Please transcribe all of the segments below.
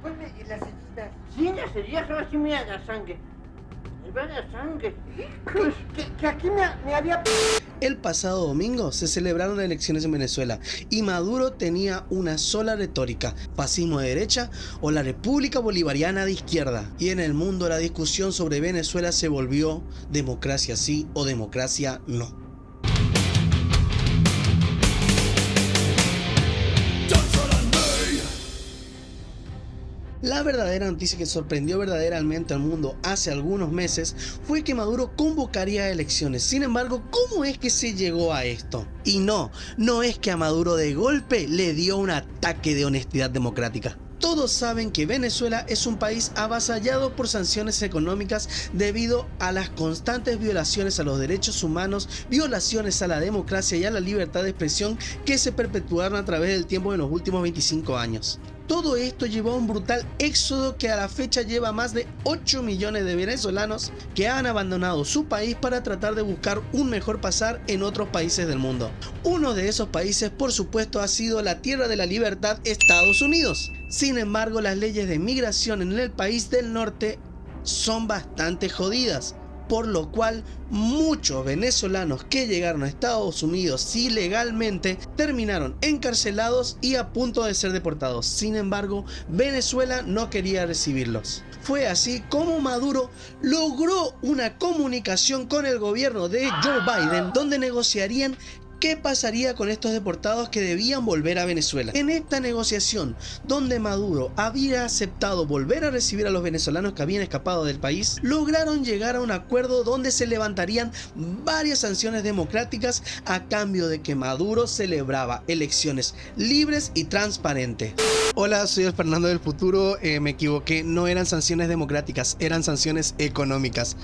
Ponme las heridas. Sí, las heridas son así, mira la sangre. Mira la sangre. Que aquí me había... El pasado domingo se celebraron elecciones en Venezuela y Maduro tenía una sola retórica: fascismo de derecha o la República Bolivariana de izquierda. Y en el mundo la discusión sobre Venezuela se volvió democracia sí o democracia no. La verdadera noticia que sorprendió verdaderamente al mundo hace algunos meses fue que Maduro convocaría elecciones. Sin embargo, ¿cómo es que se llegó a esto? Y no es que a Maduro de golpe le dio un ataque de honestidad democrática. Todos saben que Venezuela es un país avasallado por sanciones económicas debido a las constantes violaciones a los derechos humanos, violaciones a la democracia y a la libertad de expresión que se perpetuaron a través del tiempo en los últimos 25 años. Todo esto llevó a un brutal éxodo que a la fecha lleva más de 8 millones de venezolanos que han abandonado su país para tratar de buscar un mejor pasar en otros países del mundo. Uno de esos países, por supuesto, ha sido la tierra de la libertad, Estados Unidos. Sin embargo, las leyes de migración en el país del norte son bastante jodidas, por lo cual muchos venezolanos que llegaron a Estados Unidos ilegalmente terminaron encarcelados y a punto de ser deportados. Sin embargo, Venezuela no quería recibirlos. Fue así como Maduro logró una comunicación con el gobierno de Joe Biden, donde negociarían ¿qué pasaría con estos deportados que debían volver a Venezuela? En esta negociación, donde Maduro había aceptado volver a recibir a los venezolanos que habían escapado del país, lograron llegar a un acuerdo donde se levantarían varias sanciones democráticas a cambio de que Maduro celebraba elecciones libres y transparentes. Hola, soy el Fernando del futuro, me equivoqué, no eran sanciones democráticas, eran sanciones económicas.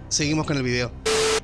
Seguimos con el video.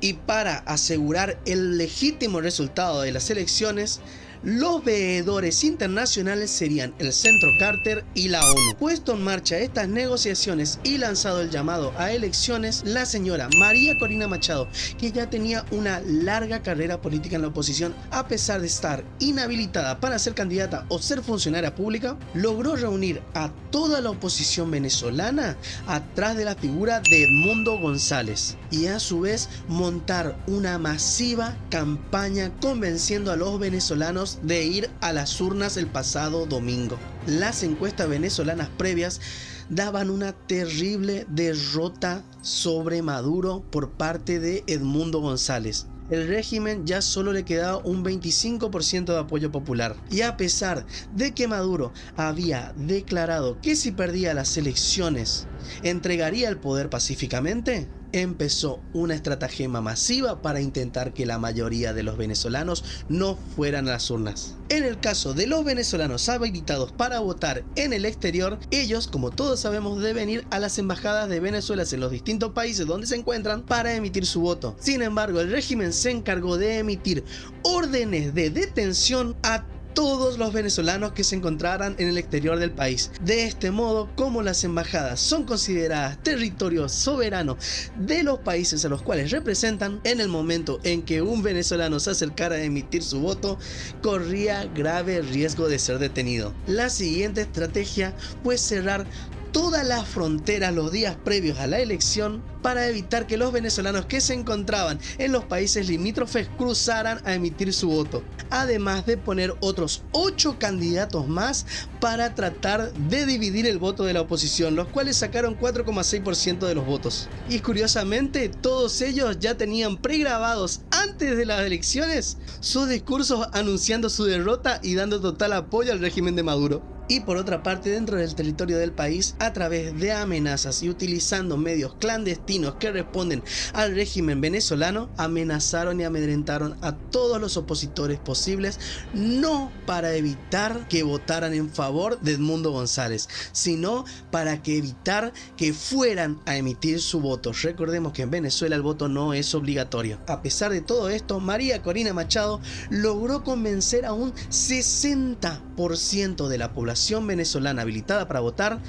Y para asegurar el legítimo resultado de las elecciones, los veedores internacionales serían el Centro Carter y la ONU. Puesto en marcha estas negociaciones y lanzado el llamado a elecciones, la señora María Corina Machado, que ya tenía una larga carrera política en la oposición, a pesar de estar inhabilitada para ser candidata o ser funcionaria pública, logró reunir a toda la oposición venezolana atrás de la figura de Edmundo González y a su vez montar una masiva campaña convenciendo a los venezolanos de ir a las urnas el pasado domingo. Las encuestas venezolanas previas daban una terrible derrota sobre Maduro por parte de Edmundo González. El régimen ya solo le quedaba un 25% de apoyo popular. Y a pesar de que Maduro había declarado que si perdía las elecciones entregaría el poder pacíficamente, empezó una estratagema masiva para intentar que la mayoría de los venezolanos no fueran a las urnas. En el caso de los venezolanos habilitados para votar en el exterior, ellos, como todos sabemos, deben ir a las embajadas de Venezuela en los distintos países donde se encuentran para emitir su voto. Sin embargo, el régimen se encargó de emitir órdenes de detención a todos los venezolanos que se encontraran en el exterior del país. De este modo, como las embajadas son consideradas territorio soberano de los países a los cuales representan, en el momento en que un venezolano se acercara a emitir su voto, corría grave riesgo de ser detenido. La siguiente estrategia fue cerrar todas las fronteras los días previos a la elección para evitar que los venezolanos que se encontraban en los países limítrofes cruzaran a emitir su voto, además de poner otros 8 candidatos más para tratar de dividir el voto de la oposición, los cuales sacaron 4,6% de los votos. Y curiosamente, todos ellos ya tenían pregrabados antes de las elecciones sus discursos anunciando su derrota y dando total apoyo al régimen de Maduro. Y por otra parte, dentro del territorio del país, a través de amenazas y utilizando medios clandestinos que responden al régimen venezolano, amenazaron y amedrentaron a todos los opositores posibles, no para evitar que votaran en favor de Edmundo González, sino para evitar que fueran a emitir su voto. Recordemos que en Venezuela el voto no es obligatorio. A pesar de todo esto, María Corina Machado logró convencer a un 60% de la población venezolana habilitada para votar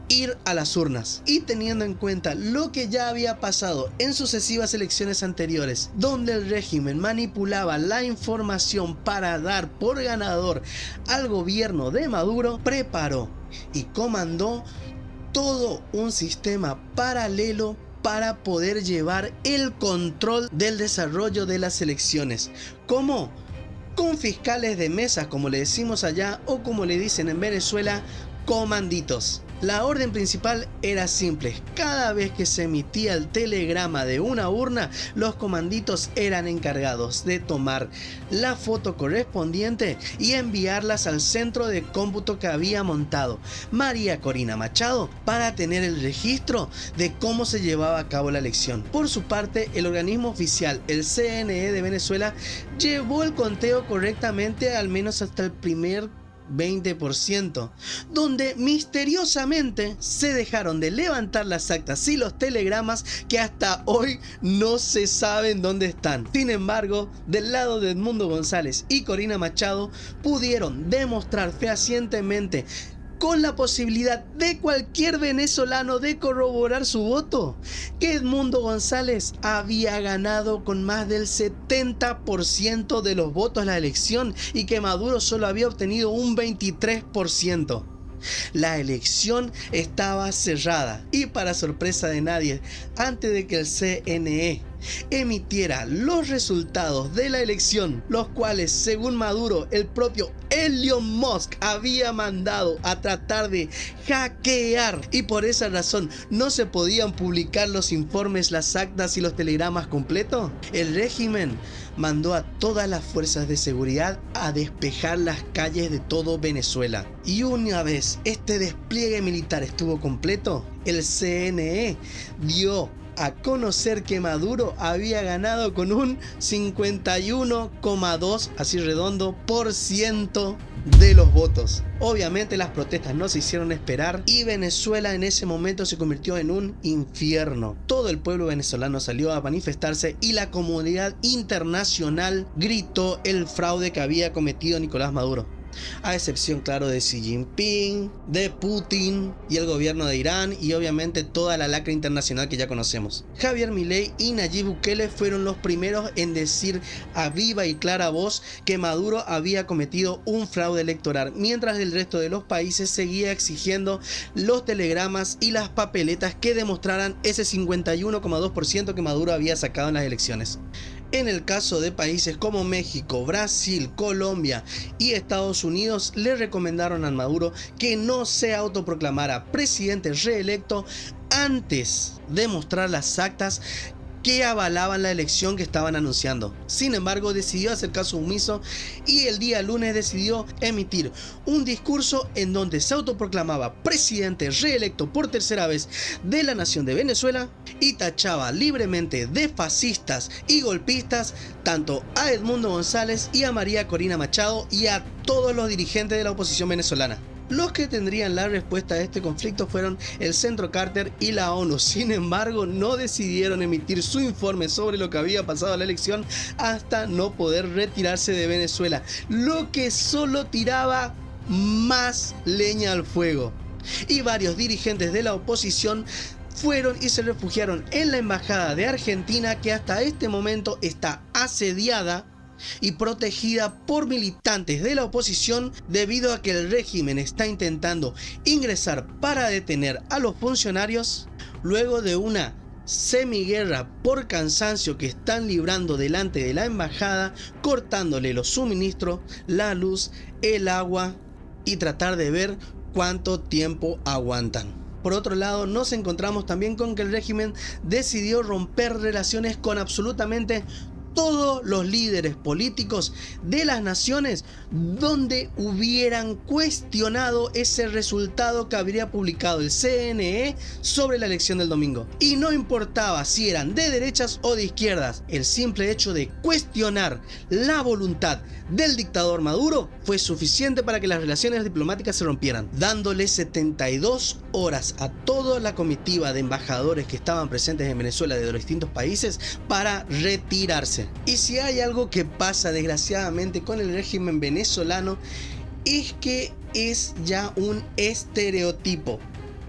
ir a las urnas. Y teniendo en cuenta lo que ya había pasado en sucesivas elecciones anteriores, donde el régimen manipulaba la información para dar por ganador al gobierno de Maduro, preparó y comandó todo un sistema paralelo para poder llevar el control del desarrollo de las elecciones. ¿Cómo? Con fiscales de mesa, como le decimos allá, o como le dicen en Venezuela, comanditos. La orden principal era simple: cada vez que se emitía el telegrama de una urna, los comanditos eran encargados de tomar la foto correspondiente y enviarlas al centro de cómputo que había montado María Corina Machado para tener el registro de cómo se llevaba a cabo la elección. Por su parte, el organismo oficial, el CNE de Venezuela, llevó el conteo correctamente al menos hasta el primer 20%, donde misteriosamente se dejaron de levantar las actas y los telegramas que hasta hoy no se saben dónde están. Sin embargo, del lado de Edmundo González y Corina Machado pudieron demostrar fehacientemente, con la posibilidad de cualquier venezolano de corroborar su voto, que Edmundo González había ganado con más del 70% de los votos la elección y que Maduro solo había obtenido un 23%. La elección estaba cerrada y, para sorpresa de nadie, antes de que el CNE emitiera los resultados de la elección, los cuales, según Maduro, el propio Elon Musk había mandado a tratar de hackear, y por esa razón no se podían publicar los informes, las actas y los telegramas completos, el régimen mandó a todas las fuerzas de seguridad a despejar las calles de todo Venezuela. Y una vez este despliegue militar estuvo completo, el CNE dio a conocer que Maduro había ganado con un 51,2, así redondo, por ciento de los votos. Obviamente las protestas no se hicieron esperar y Venezuela en ese momento se convirtió en un infierno. Todo el pueblo venezolano salió a manifestarse y la comunidad internacional gritó el fraude que había cometido Nicolás Maduro. A excepción, claro, de Xi Jinping, de Putin y el gobierno de Irán, y obviamente toda la lacra internacional que ya conocemos. Javier Milei y Nayib Bukele fueron los primeros en decir a viva y clara voz que Maduro había cometido un fraude electoral, mientras el resto de los países seguía exigiendo los telegramas y las papeletas que demostraran ese 51,2% que Maduro había sacado en las elecciones. En el caso de países como México, Brasil, Colombia y Estados Unidos, le recomendaron a Maduro que no se autoproclamara presidente reelecto antes de mostrar las actas que avalaban la elección que estaban anunciando. Sin embargo, decidió hacer caso omiso y el día lunes decidió emitir un discurso en donde se autoproclamaba presidente reelecto por tercera vez de la nación de Venezuela y tachaba libremente de fascistas y golpistas tanto a Edmundo González y a María Corina Machado y a todos los dirigentes de la oposición venezolana. Los que tendrían la respuesta a este conflicto fueron el Centro Carter y la ONU. Sin embargo, no decidieron emitir su informe sobre lo que había pasado en la elección hasta no poder retirarse de Venezuela, lo que solo tiraba más leña al fuego. Y varios dirigentes de la oposición fueron y se refugiaron en la embajada de Argentina, que hasta este momento está asediada y protegida por militantes de la oposición debido a que el régimen está intentando ingresar para detener a los funcionarios luego de una semiguerra por cansancio que están librando delante de la embajada, cortándole los suministros, la luz, el agua y tratar de ver cuánto tiempo aguantan. Por otro lado, nos encontramos también con que el régimen decidió romper relaciones con absolutamente todos los líderes políticos de las naciones donde hubieran cuestionado ese resultado que habría publicado el CNE sobre la elección del domingo. Y no importaba si eran de derechas o de izquierdas, el simple hecho de cuestionar la voluntad del dictador Maduro fue suficiente para que las relaciones diplomáticas se rompieran, dándole 72 horas a toda la comitiva de embajadores que estaban presentes en Venezuela de los distintos países para retirarse. Y si hay algo que pasa desgraciadamente con el régimen venezolano, es que es ya un estereotipo.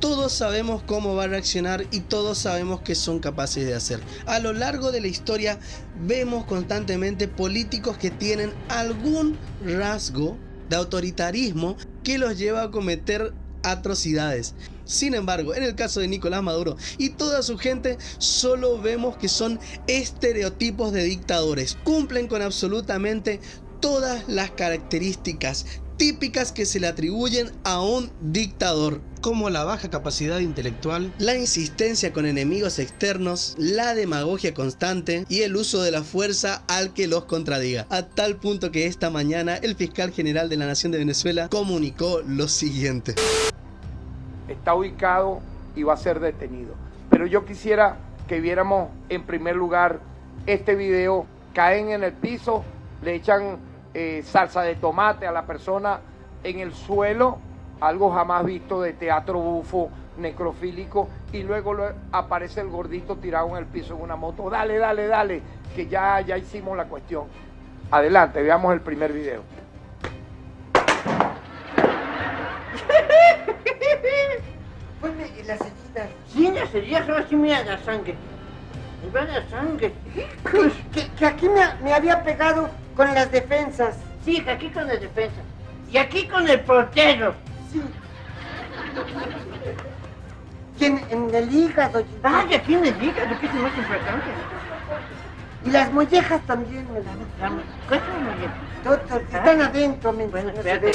Todos sabemos cómo va a reaccionar y todos sabemos qué son capaces de hacer. A lo largo de la historia vemos constantemente políticos que tienen algún rasgo de autoritarismo que los lleva a cometer atrocidades. Sin embargo, en el caso de Nicolás Maduro y toda su gente, solo vemos que son estereotipos de dictadores. Cumplen con absolutamente todas las características típicas que se le atribuyen a un dictador, como la baja capacidad intelectual, la insistencia con enemigos externos, la demagogia constante y el uso de la fuerza al que los contradiga. A tal punto que esta mañana el fiscal general de la Nación de Venezuela comunicó lo siguiente: está ubicado y va a ser detenido. Pero yo quisiera que viéramos en primer lugar este video. Caen en el piso, le echan salsa de tomate a la persona en el suelo, algo jamás visto de teatro bufo necrofílico, y luego aparece el gordito tirado en el piso en una moto. Dale, dale, dale, que ya hicimos la cuestión. Adelante, veamos el primer video. Ponme las heridas. Sí, las heridas son así, mira la sangre. Ahí va la sangre. Que aquí me había pegado con las defensas. Sí, que aquí con la defensa. Y aquí con el portero. Sí. Y en el hígado. Ah, y aquí en el hígado, que es lo más importante. Y las mollejas también me dan. Cuéntame bien. Doctor, están adentro, me Bueno, espérate.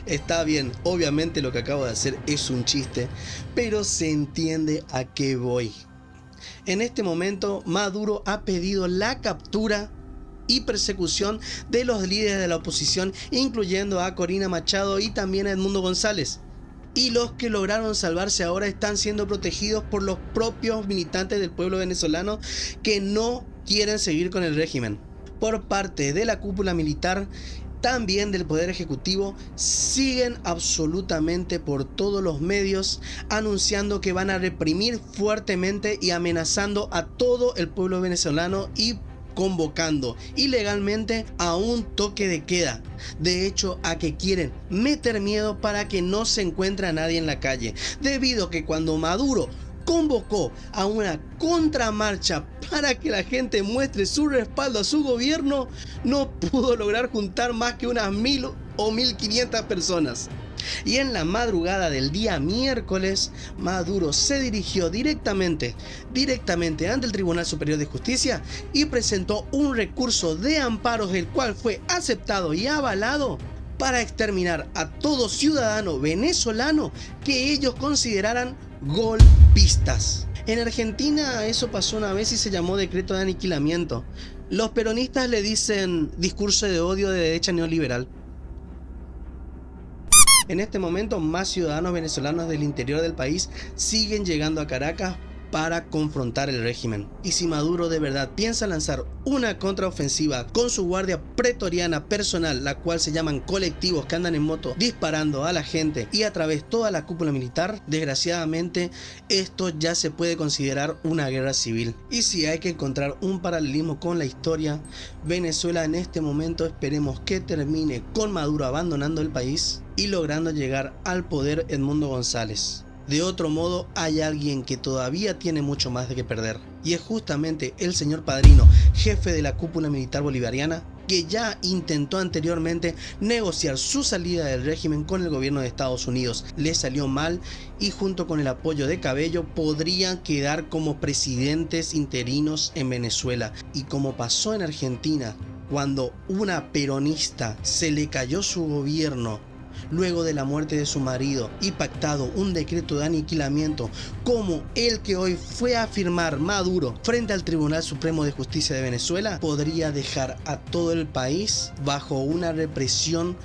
Está bien, obviamente lo que acabo de hacer es un chiste, pero se entiende a qué voy. En este momento, Maduro ha pedido la captura y persecución de los líderes de la oposición, incluyendo a Corina Machado y también a Edmundo González. Y los que lograron salvarse ahora están siendo protegidos por los propios militantes del pueblo venezolano que no quieren seguir con el régimen. Por parte de la cúpula militar, también del Poder Ejecutivo, siguen absolutamente por todos los medios anunciando que van a reprimir fuertemente y amenazando a todo el pueblo venezolano y convocando ilegalmente a un toque de queda. De hecho, a que quieren meter miedo para que no se encuentre a nadie en la calle, debido a que cuando Maduro convocó a una contramarcha para que la gente muestre su respaldo a su gobierno, no pudo lograr juntar más que unas 1000 o 1500 personas. Y en la madrugada del día miércoles, Maduro se dirigió directamente ante el Tribunal Superior de Justicia y presentó un recurso de amparos, el cual fue aceptado y avalado para exterminar a todo ciudadano venezolano que ellos consideraran golpistas. En Argentina eso pasó una vez y se llamó decreto de aniquilamiento. Los peronistas le dicen discurso de odio de derecha neoliberal. En este momento, más ciudadanos venezolanos del interior del país siguen llegando a Caracas para confrontar el régimen. Y si Maduro de verdad piensa lanzar una contraofensiva con su guardia pretoriana personal, la cual se llaman colectivos que andan en moto disparando a la gente y a través de toda la cúpula militar, desgraciadamente esto ya se puede considerar una guerra civil. Y si hay que encontrar un paralelismo con la historia, Venezuela en este momento esperemos que termine con Maduro abandonando el país y logrando llegar al poder Edmundo González. De otro modo, hay alguien que todavía tiene mucho más de que perder, y es justamente el señor Padrino, jefe de la cúpula militar bolivariana, que ya intentó anteriormente negociar su salida del régimen con el gobierno de Estados Unidos. Le salió mal y junto con el apoyo de Cabello podrían quedar como presidentes interinos en Venezuela. Y como pasó en Argentina, cuando una peronista se le cayó su gobierno luego de la muerte de su marido y pactado un decreto de aniquilamiento como el que hoy fue a firmar Maduro frente al Tribunal Supremo de Justicia de Venezuela, podría dejar a todo el país bajo una represión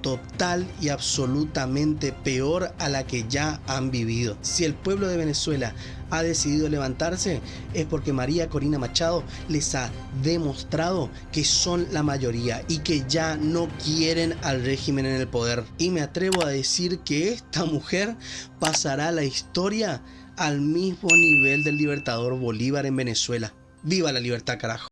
total y absolutamente peor a la que ya han vivido. Si el pueblo de Venezuela ha decidido levantarse, es porque María Corina Machado les ha demostrado que son la mayoría y que ya no quieren al régimen en el poder. Y me atrevo a decir que esta mujer pasará a la historia al mismo nivel del libertador Bolívar en Venezuela. ¡Viva la libertad, carajo!